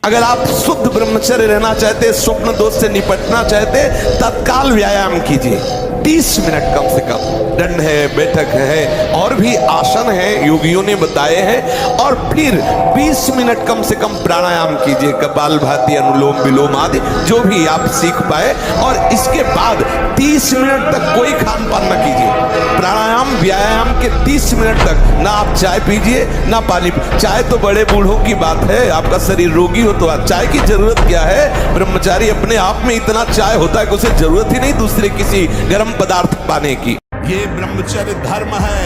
अगर आप शुद्ध ब्रह्मचर्य रहना चाहते, स्वप्न दोष से निपटना चाहते, तत्काल व्यायाम कीजिए 30 मिनट कम से कम। दंड है, बैठक है, और भी आसन है योगियों ने बताए हैं। और फिर 20 मिनट कम से कम प्राणायाम कीजिए, कपालभाति, अनुलोम विलोम आदि जो भी आप सीख पाए। और इसके बाद 30 मिनट तक कोई खान पान न कीजिए। प्राणायाम व्यायाम के 30 मिनट तक ना आप चाय पीजिए ना पानी। चाय तो बड़े बूढ़ों की बात है, आपका शरीर रोगी हो तो चाय की जरूरत क्या है। ब्रह्मचारी अपने आप में इतना चाय होता है कि उसे जरूरत ही नहीं दूसरे किसी गर्म पदार्थ पाने की। ये ब्रह्मचर्य धर्म है,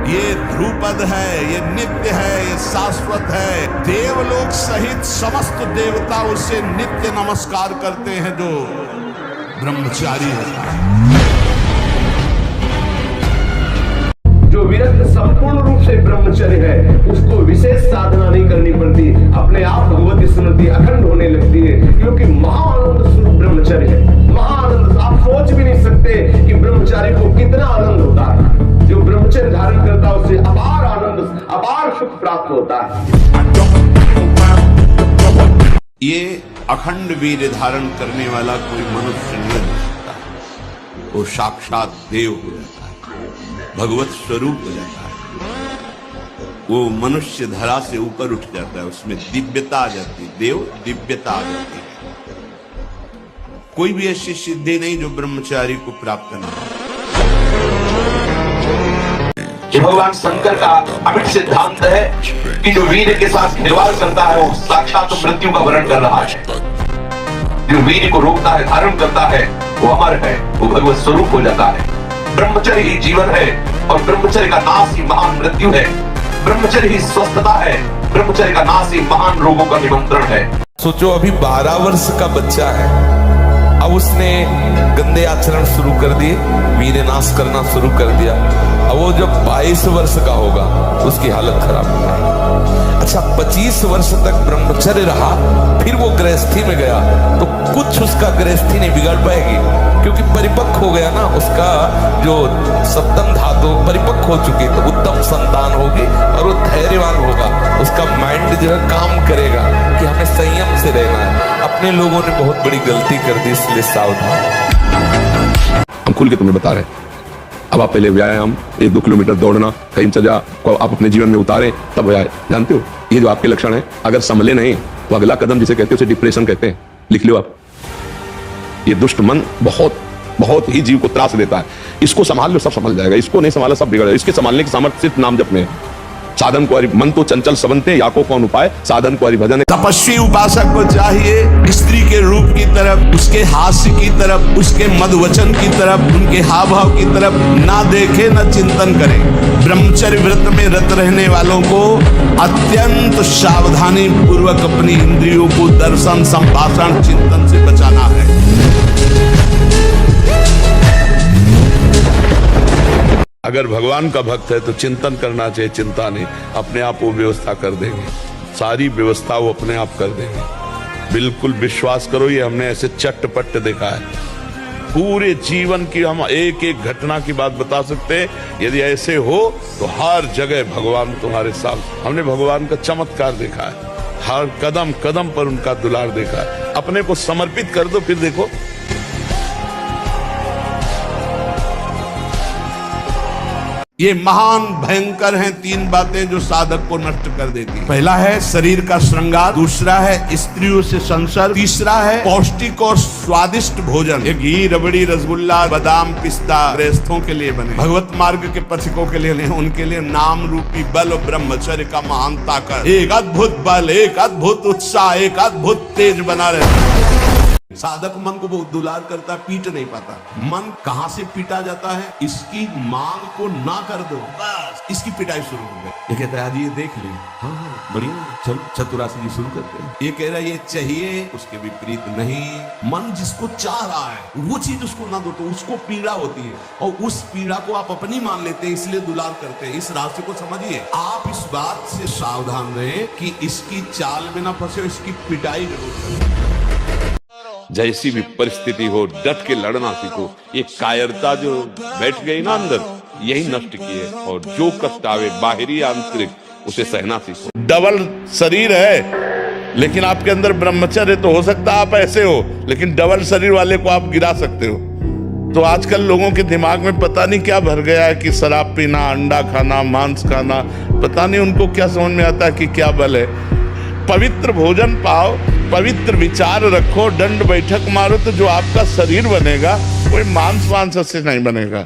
ये ध्रुपद है, ये नित्य है, ये शाश्वत है। देवलोक सहित समस्त देवता उसे नित्य नमस्कार करते हैं जो ब्रह्मचारी होता है। जो विरक्त संपूर्ण रूप से ब्रह्मचर्य है, उसको विशेष साधना नहीं करनी पड़ती, अपने आप भगवती स्मृति अखंड होने लगती है, क्योंकि महाआनंद स्वरूप ब्रह्मचर्य है। महाआनंद, आप सोच भी नहीं सकते कि ब्रह्मचारी को कितना आनंद होता है। जो ब्रह्मचर्य धारण करता है उससे अपार आनंद, अपार सुख प्राप्त होता है। ये अखंड वीर्य धारण करने वाला कोई मनुष्य नहीं हो सकता, वो साक्षात देव हो जाता है, भगवत स्वरूप हो जाता है। वो मनुष्य धरा से ऊपर उठ जाता है, उसमें दिव्यता आ जाती है, देव दिव्यता आ जाती है। कोई भी ऐसी सिद्धि नहीं जो ब्रह्मचारी को प्राप्त न हो। भगवान शंकर का अमिट सिद्धांत है कि जो वीर के साथ खिलवाड़ करता है वो साक्षात मृत्यु का वरण कर रहा है। जो वीर को रोकता है, धारण करता है, वो अमर है, वो भगवत स्वरूप हो जाता है। ब्रह्मचर्य ही जीवन है और ब्रह्मचर्य का नाश ही महान मृत्यु है। ब्रह्मचर्य ही स्वस्थता है, ब्रह्मचर्य का नाश ही महान रोगों का निमंत्रण है। सोचो अभी 12 वर्ष का बच्चा है, अब उसने गंदे आचरण शुरू कर दिए, वीर्य नाश करना शुरू कर दिया। अब वो जब 22 वर्ष का होगा उसकी हालत खराब हो जाएगी। अच्छा 25 वर्ष तक ब्रह्मचर्य रहा, फिर वो गृहस्थी में गया तो कुछ उसका गृहस्थी नहीं बिगड़ पाएगी, क्योंकि परिपक्व हो गया ना, उसका जो सप्तम धातु परिपक्व हो चुकी, तो उत्तम संतान होगी और वो धैर्यवान होगा। उसका माइंड जो है काम करेगा कि हमें संयम से रहना है। अपने लोगों ने बहुत बड़ी गलती कर दी, इसलिए सावधान। हम खुल के तुम्हें बता रहे हैं, अब आप पहले व्यायाम 1-2 किलोमीटर दौड़ना, दिनचर्या को आप अपने जीवन में उतारें, तब व्यायाम। जानते हो ये जो आपके लक्षण है, अगर संभले नहीं तो अगला कदम जिसे कहते हैं उसे डिप्रेशन कहते हैं। लिख लो आप। ये दुष्ट मन बहुत ही जीव को त्रास देता है। इसको संभाल लो, सब संभल जाएगा। इसको नहीं संभाला सब बिगड़ जाएगा। इसके संभालने की सामर्थ्य सिर्फ नाम जप में है। साधन को मन तो चंचल सबनते, या को कौन उपाय, साधन को हरिभजन। तपस्वी उपासक को चाहिए स्त्री के रूप की तरफ, उसके हास्य की तरफ, उसके मधुवचन की तरफ, उनके हाव भाव की तरफ ना देखे न चिंतन करे। ब्रह्मचर्य व्रत में रत रहने वालों को अत्यंत सावधानी पूर्वक अपनी इंद्रियों को दर्शन, संभाषण, चिंतन से बचाना है। अगर भगवान का भक्त है तो चिंतन करना चाहिए, चिंता नहीं। अपने आप वो व्यवस्था कर देंगे, सारी व्यवस्था वो अपने आप कर देंगे। बिल्कुल विश्वास करो, ये हमने ऐसे चट्टपट देखा है। पूरे जीवन की हम एक एक घटना की बात बता सकते हैं। यदि ऐसे हो तो हर जगह भगवान तुम्हारे साथ। हमने भगवान का चमत्कार देखा है, हर कदम कदम पर उनका दुलार देखा है। अपने को समर्पित कर दो, फिर देखो। ये महान भयंकर हैं 3 बातें जो साधक को नष्ट कर देती है। पहला है शरीर का श्रृंगार, दूसरा है स्त्रियों से संसर्ग, तीसरा है पौष्टिक और स्वादिष्ट भोजन। ये घी, रबड़ी, रसगुल्ला, बादाम, पिस्ता गृहस्थों के लिए बने, भगवत मार्ग के पथिकों के लिए नहीं। उनके लिए नाम रूपी बल ब्रह्मचर्य का महान ताकत, एक अद्भुत बल, एक अद्भुत उत्साह, एक अद्भुत तेज बना रहता। साधक मन को बहुत दुलार करता, पीट नहीं पाता। मन कहां से पीटा जाता है? इसकी मांग को ना कर दो, बस इसकी पिटाई शुरू हो गई। ये कहता है आज ये देख ले, हाँ बढ़िया, चल चतुरासी जी शुरू करते हैं। ये कह रहा है ये चाहिए, उसके विपरीत नहीं। मन जिसको चाह रहा है वो चीज उसको ना दो तो उसको पीड़ा होती है, और उस पीड़ा को आप अपनी मान लेते हैं, इसलिए दुलार करते हैं। इस रास्ते को समझिए। आप इस बात से सावधान रहे कि इसकी चाल में ना फंसे, इसकी पिटाई जरूर करें। जैसी भी परिस्थिति हो डट के लड़ना सीखो। ये कायरता जो बैठ गई ना अंदर, यही नष्ट की है। और जो कष्ट आवे बाहरी आंतरिक, उसे सहना सीखो। डबल शरीर है, लेकिन आपके अंदर ब्रह्मचर्य तो हो सकता है आप ऐसे हो, लेकिन डबल शरीर वाले को आप गिरा सकते हो। तो आजकल लोगों के दिमाग में पता नहीं क्या भर गया है कि शराब पीना, अंडा खाना, मांस खाना, पता नहीं उनको क्या समझ में आता है कि क्या बल है। पवित्र भोजन पाओ, पवित्र विचार रखो, दंड बैठक मारो, तो जो आपका शरीर बनेगा कोई मांस से नहीं बनेगा।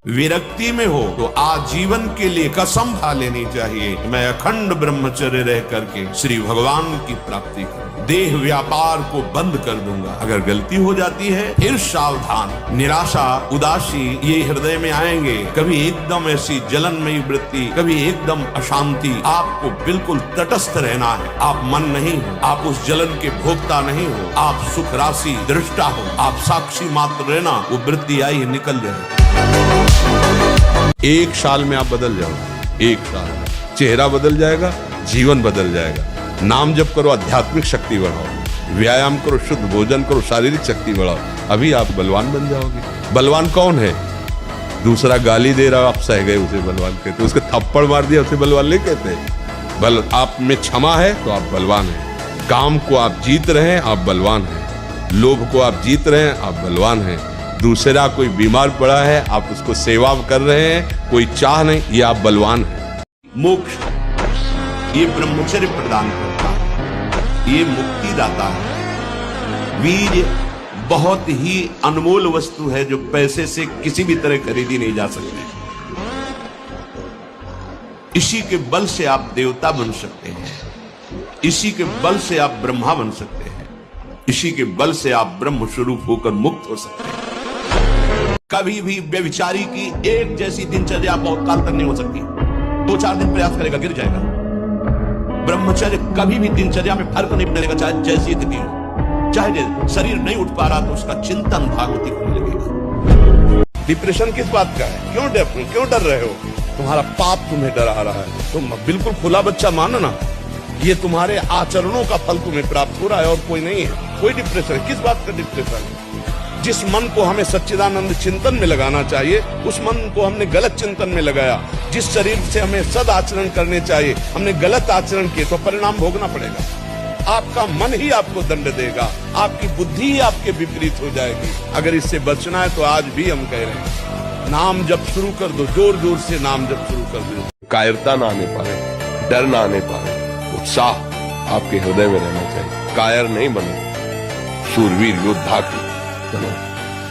विरक्ति में हो तो आजीवन के लिए कसम खा लेनी चाहिए, मैं अखंड ब्रह्मचर्य रह करके श्री भगवान की प्राप्ति करूं, देह व्यापार को बंद कर दूंगा। अगर गलती हो जाती है फिर सावधान, निराशा, उदासी ये हृदय में आएंगे। कभी एकदम ऐसी जलनमयी वृत्ति, कभी एकदम अशांति। आपको बिल्कुल तटस्थ रहना है। आप मन नहीं हो, आप उस जलन के भोक्ता नहीं हो, आप सुख राशि दृष्टा हो, आप साक्षी मात्र रहना। वो वृत्ति आई निकल जाए। 1 साल में आप बदल जाओगे। 1 साल चेहरा बदल जाएगा, जीवन बदल जाएगा। नाम जप करो, आध्यात्मिक शक्ति बढ़ाओ, व्यायाम करो, शुद्ध भोजन करो, शारीरिक शक्ति बढ़ाओ, अभी आप बलवान बन जाओगे। बलवान कौन है? दूसरा गाली दे रहा, आप सह गए उसे बलवान कहते, उसके थप्पड़ मार दिया उसे बलवान नहीं कहते। बल आप में क्षमा है तो आप बलवान हैं। काम को आप जीत रहे हैं, आप बलवान हैं। लोभ को आप जीत रहे हैं, आप बलवान हैं। दूसरा कोई बीमार पड़ा है, आप उसको सेवा कर रहे हैं, कोई चाह नहीं, ये आप बलवान हैं। मोक्ष ये ब्रह्मचर्य प्रदान करता है, ये मुक्ति दाता है। वीर्य बहुत ही अनमोल वस्तु है जो पैसे से किसी भी तरह खरीदी नहीं जा सकती। इसी के बल से आप देवता बन सकते हैं, इसी के बल से आप ब्रह्मा बन सकते हैं, इसी के बल से आप ब्रह्म स्वरूप होकर मुक्त हो सकते हैं। कभी भी व्यभिचारी की एक जैसी दिनचर्या बहुत काल तक नहीं हो सकती। 2-4 दिन प्रयास करेगा, गिर जाएगा। ब्रह्मचर्य कभी भी दिनचर्या में फर्क नहीं पड़ेगा, चाहे जैसी स्थिति हो। चाहे शरीर नहीं उठ पा रहा तो उसका चिंतन भागवती होने लगेगा। डिप्रेशन किस बात का है? क्यों डर रहे हो? तुम्हारा पाप तुम्हें डरा रहा है। तुम बिल्कुल खुला बच्चा मानो ना, ये तुम्हारे आचरणों का फल तुम्हें प्राप्त हो रहा है और कोई नहीं है। कोई डिप्रेशन, किस बात का डिप्रेशन है? जिस मन को हमें सच्चिदानंद चिंतन में लगाना चाहिए, उस मन को हमने गलत चिंतन में लगाया। जिस शरीर से हमें सद आचरण करने चाहिए, हमने गलत आचरण किए तो परिणाम भोगना पड़ेगा। आपका मन ही आपको दंड देगा, आपकी बुद्धि ही आपके विपरीत हो जाएगी। अगर इससे बचना है तो आज भी हम कह रहे हैं, नाम जप शुरू कर दो, जोर जोर से नाम जप शुरू कर दो। कायरता ना आने पाए, डर ना आने पाए, उत्साह आपके हृदय में रहना चाहिए। कायर नहीं बनो, शूरवीर योद्धा की बनो।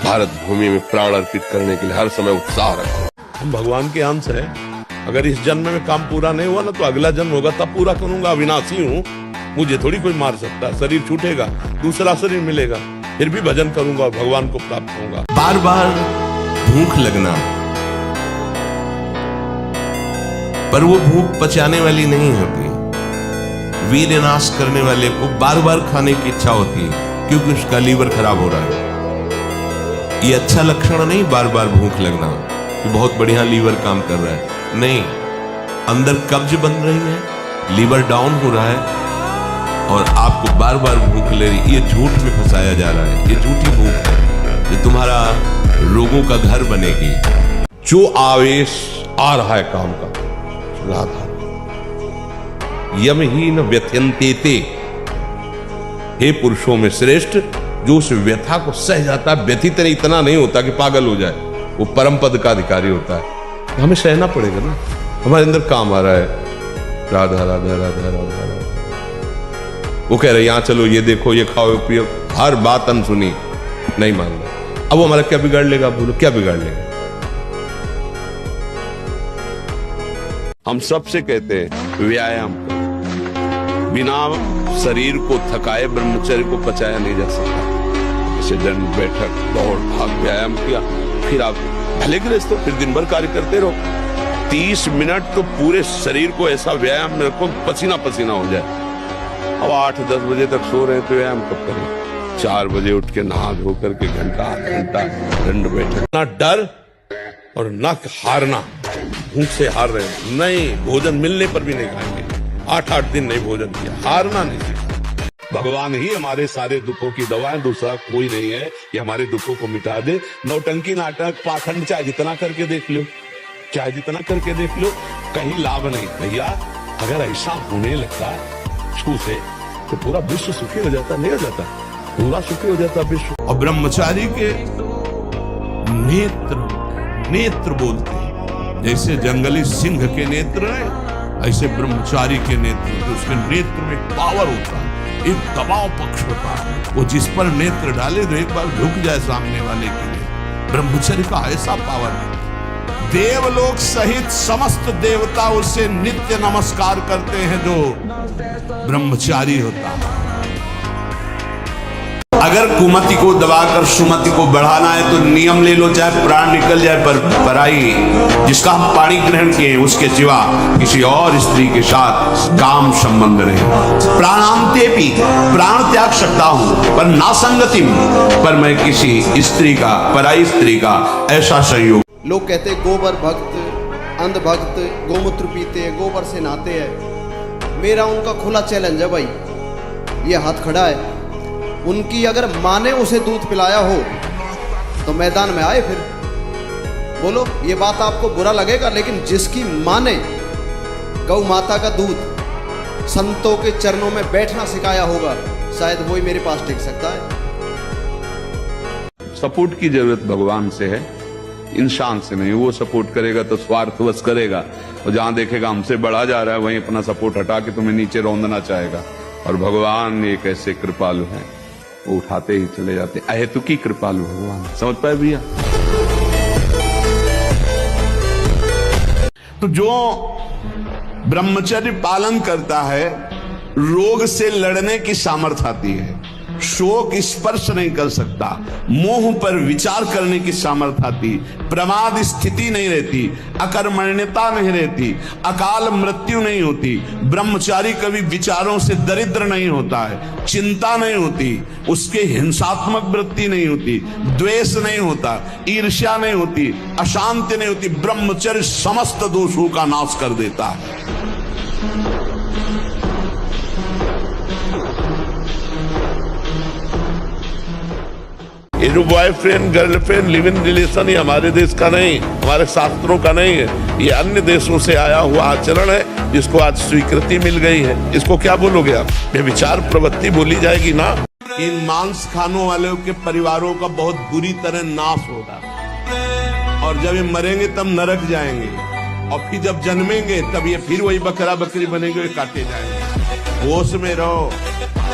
भारत भूमि में प्राण अर्पित करने के लिए हर समय उत्साह रखो। हम भगवान के अंश हैं। अगर इस जन्म में काम पूरा नहीं हुआ ना तो अगला जन्म होगा, तब पूरा करूंगा। अविनाशी हूँ, मुझे थोड़ी कोई मार सकता। शरीर छूटेगा, दूसरा शरीर मिलेगा, फिर भी भजन करूंगा और भगवान को प्राप्त होऊंगा। बार बार भूख लगना, पर वो भूख पचाने वाली नहीं होती। वीर्य नाश करने वाले को बार बार खाने की इच्छा होती है क्योंकि उसका लीवर खराब हो रहा है। ये अच्छा लक्षण नहीं बार बार भूख लगना कि बहुत बढ़िया लीवर काम कर रहा है। नहीं, अंदर कब्ज बन रही है, लीवर डाउन हो रहा है और आपको बार बार भूख ले रही। ये झूठ में फंसाया जा रहा है। ये झूठी भूख है जो तुम्हारा रोगों का घर बनेगी। जो आवेश आ रहा है काम का, राधा यमहीन व्यथयन्ते, हे पुरुषों में श्रेष्ठ जो उस व्यथा को सह जाता है। व्यथित इतना नहीं होता कि पागल हो जाए, वो परम पद का अधिकारी होता है। हमें सहना पड़ेगा ना, हमारे अंदर काम आ रहा है। राधा राधा राधा राधा राधा, वो कह रहे यहाँ चलो, ये देखो, ये खाओ पियो, हर बात अनसुनी, नहीं मान रहा। अब वो हमारा क्या बिगाड़ लेगा? आप बोलो क्या बिगाड़ लेगा? हम सबसे कहते हैं व्यायाम करो। बिना शरीर को थकाए ब्रह्मचर्य को पचाया नहीं जा सकता। जैसे दंड बैठक, दौड़ भाग, व्यायाम किया, फिर आप भले गृहस्थ हो, फिर दिन भर कार्य करते रहो। 30 मिनट तो पूरे शरीर को ऐसा व्यायाम में रखो पसीना पसीना हो जाए। अब 8-10 बजे तक सो रहे हैं तो व्यायाम कब करें? 4 बजे उठ के नहा धो करके घंटा दंड बैठक। ना डर और ना हारना, भूख से हार रहे हैं नहीं, भोजन मिलने पर भी नहीं खाएंगे। 8-8 दिन नहीं भोजन किया, हारना नहीं सीखा। भगवान ही हमारे सारे दुखों की दवा है, दूसरा कोई नहीं है कि हमारे दुखों को मिटा दे। नौटंकी, नाटक, पाखंड चाहे जितना करके देख लो, कहीं लाभ नहीं भैया। अगर ऐसा होने लगता छू से तो पूरा विश्व सुखी हो जाता, नहीं हो जाता? पूरा सुखी हो जाता विश्व। और ब्रह्मचारी के नेत्र बोलते हैं, जैसे जंगली सिंह के नेत्र है, ऐसे ब्रह्मचारी के नेत्र, तो उसके नेत्र में पावर होता है, एक दबाव पक्ष होता है, वो जिस पर नेत्र डाले तो एक बार झुक जाए सामने वाले के लिए। ब्रह्मचर्य का ऐसा पावर है, देवलोक सहित समस्त देवता उसे नित्य नमस्कार करते हैं जो ब्रह्मचारी होता है। अगर कुमति को दबाकर सुमति को बढ़ाना है तो नियम ले लो, चाहे प्राण निकल जाए, पर पराई जिसका हम पाणी ग्रहण किए उसके सिवा किसी और स्त्री के साथ काम संबंध नहीं। प्राणांते भी प्राण त्याग सकता हूं पर ना संगतिम, पर मैं किसी स्त्री का, पराई स्त्री का ऐसा संयोग। लोग कहते हैं गोबर भक्त, अंध भक्त, गोमूत्र पीते हैं, गोबर से नहाते हैं। मेरा उनका खुला चैलेंज है भाई, ये हाथ खड़ा है, उनकी अगर माँ ने उसे दूध पिलाया हो तो मैदान में आए फिर बोलो। ये बात आपको बुरा लगेगा, लेकिन जिसकी माँ ने गौ माता का दूध संतों के चरणों में बैठना सिखाया होगा, शायद वही मेरे पास टिक सकता है। सपोर्ट की जरूरत भगवान से है, इंसान से नहीं। वो सपोर्ट करेगा तो स्वार्थवश करेगा, और जहां देखेगा हमसे बढ़ा जा रहा है वहीं अपना सपोर्ट हटा के तुम्हें नीचे रौंदना चाहेगा। और भगवान एक ऐसे कृपालु हैं, वो उठाते ही चले जाते। अहेतुकी कृपालु भगवान, समझ पाए भैया? तो जो ब्रह्मचर्य पालन करता है, रोग से लड़ने की सामर्थ्य आती है, शोक स्पर्श नहीं कर सकता, मोह पर विचार करने की सामर्थ्य आती, प्रमाद स्थिति नहीं रहती, अकर्मण्यता नहीं रहती, अकाल मृत्यु नहीं होती। ब्रह्मचारी कभी विचारों से दरिद्र नहीं होता है, चिंता नहीं होती, उसके हिंसात्मक वृत्ति नहीं होती, द्वेष नहीं होता, ईर्ष्या नहीं होती, अशांति नहीं होती। ब्रह्मचर्य समस्त दोषों का नाश कर देता है। ये जो boyfriend girlfriend live in relation, ये हमारे देश का नहीं, हमारे शास्त्रों का नहीं है, ये अन्य देशों से आया हुआ आचरण है जिसको आज स्वीकृति मिल गई है। इसको क्या बोलोगे आप? ये विचार प्रवृत्ति बोली जाएगी ना। इन मांस खानों वालों के परिवारों का बहुत बुरी तरह नाश होगा, और जब ये मरेंगे तब नरक जाएंगे, और फिर जब जन्मेंगे तब ये फिर वही बकरा बकरी बनेंगे, वे काटे जाएंगे। होश में रहो,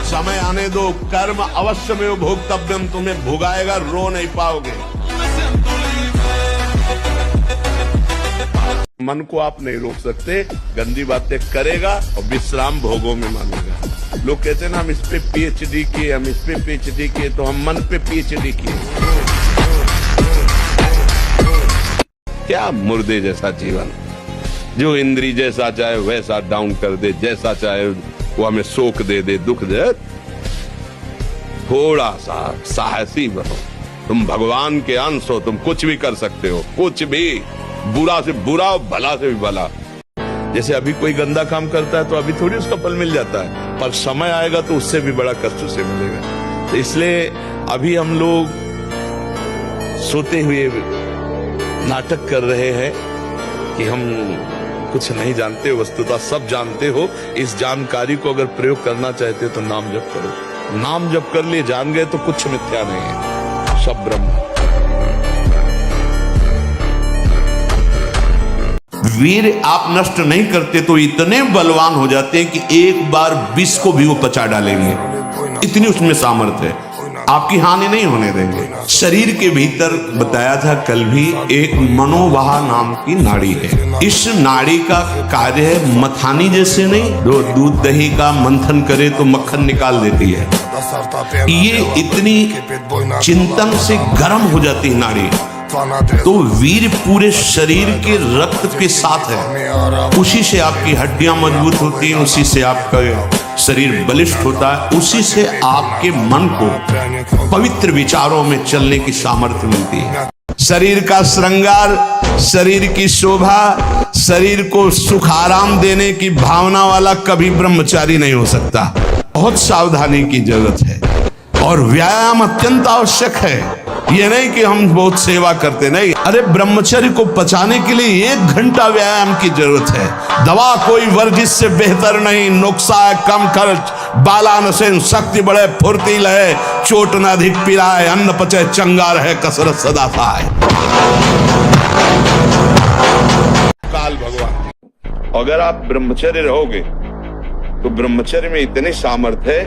समय आने दो, कर्म अवश्य में भोक्तव्यम, तुम्हें भुगाएगा, रो नहीं पाओगे। मन को आप नहीं रोक सकते, गंदी बातें करेगा और विश्राम भोगों में मानेगा। लोग कहते हैं ना हम इस पे पीएचडी किए, हम इस पे पीएचडी किए, तो हम मन पे पीएचडी किए। क्या मुर्दे जैसा जीवन, जो इंद्री जैसा चाहे वैसा डाउन कर दे, जैसा चाहे वो हमें शोक दे दे, दुख दे। थोड़ा सा साहसी बनो, तुम भगवान के अंश हो, तुम कुछ भी कर सकते हो, कुछ भी, बुरा से बुरा, भला से भी भला। जैसे अभी कोई गंदा काम करता है तो अभी थोड़ी उसका फल मिल जाता है, पर समय आएगा तो उससे भी बड़ा कष्ट उसे मिलेगा। तो इसलिए अभी हम लोग सोते हुए नाटक कर रहे हैं कि हम कुछ नहीं जानते, वस्तुतः सब जानते हो। इस जानकारी को अगर प्रयोग करना चाहते हो तो नाम जप करो, नाम जप कर लिए जान गए तो कुछ मिथ्या नहीं है, सब ब्रह्म। वीर आप नष्ट नहीं करते तो इतने बलवान हो जाते हैं कि एक बार विष को भी वो पचा डालेंगे, इतनी उसमें सामर्थ्य है, आपकी हानि नहीं होने देंगे। शरीर के भीतर बताया था कल भी, एक मनोवाह नाम की नाड़ी है। इस नाड़ी का कार्य है मथानी जैसे नहीं, जो दूध दही का मंथन करे तो मक्खन निकाल देती है, ये इतनी चिंतन से गर्म हो जाती है नाड़ी। तो वीर पूरे शरीर के रक्त के साथ है, उसी से आपकी हड्डियां मजबूत होती हैं, उसी से आपका शरीर बलिष्ठ होता है, उसी से आपके मन को पवित्र विचारों में चलने की सामर्थ्य मिलती है। शरीर का श्रृंगार, शरीर की शोभा, शरीर को सुख आराम देने की भावना वाला कभी ब्रह्मचारी नहीं हो सकता। बहुत सावधानी की जरूरत है और व्यायाम अत्यंत आवश्यक है। ये नहीं कि हम बहुत सेवा करते, नहीं। अरे ब्रह्मचर्य को पचाने के लिए 1 घंटा व्यायाम की जरूरत है। दवा कोई वर्जिश से बेहतर नहीं, नुस्खा है कम खर्च, बाला नसेन शक्ति बढ़े फुर्ती लहे, चोट न अधिक पिलाए, अन्न पचे चंगा रहे, कसरत सदा सहाय। काल भगवान, अगर आप ब्रह्मचर्य रहोगे तो ब्रह्मचर्य में इतनी सामर्थ्य है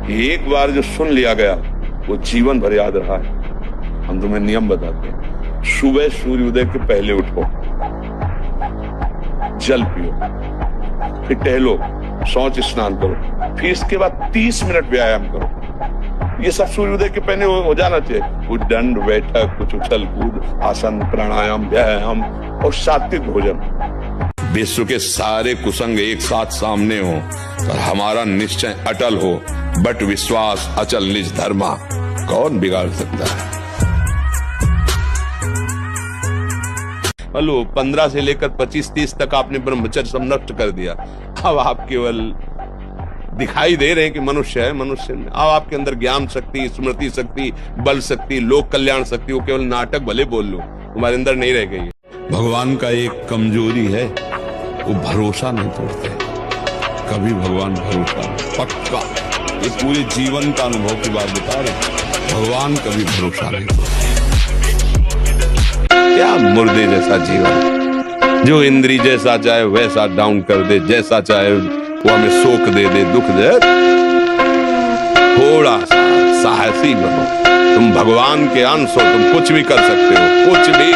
कि एक बार जो सुन लिया गया वो जीवन भर याद रहा है। हम तुम्हें नियम बताते हैं, सुबह सूर्योदय के पहले उठो, जल पियो, फिर टहलो, शौच स्नान करो, फिर इसके बाद 30 मिनट व्यायाम करो। ये सब सूर्योदय के पहले हो जाना चाहिए। कुछ दंड बैठक, कुछ उछल कूद, आसन, प्राणायाम, व्यायाम और सात्विक भोजन। विश्व के सारे कुसंग एक साथ सामने हो और हमारा निश्चय अटल हो, बट विश्वास अचल निज धर्मा, कौन बिगाड़ सकता है। हेलो, 15 से लेकर 25-30 तक आपने ब्रह्मचर्य सब नष्ट कर दिया। अब आप केवल दिखाई दे रहे हैं कि मनुष्य है, मनुष्य नहीं। अब आपके अंदर ज्ञान शक्ति, स्मृति शक्ति, बल शक्ति, लोक कल्याण शक्ति, वो केवल नाटक भले बोल लो, तुम्हारे अंदर नहीं रह गई। भगवान का एक कमजोरी है, वो भरोसा नहीं तोड़ते कभी। भगवान भरोसा पक्का, ये पूरे जीवन का अनुभव की बात बता रहे, भगवान कभी भरोसा नहीं तोड़ते। क्या मुर्दे जैसा जीवन, जो इंद्री जैसा चाहे वैसा डाउन कर दे, जैसा चाहे वो हमें शोक दे दे, दुख दे। थोड़ा सा साहसी बनो, तुम भगवान के अंश हो, तुम कुछ भी कर सकते हो, कुछ भी।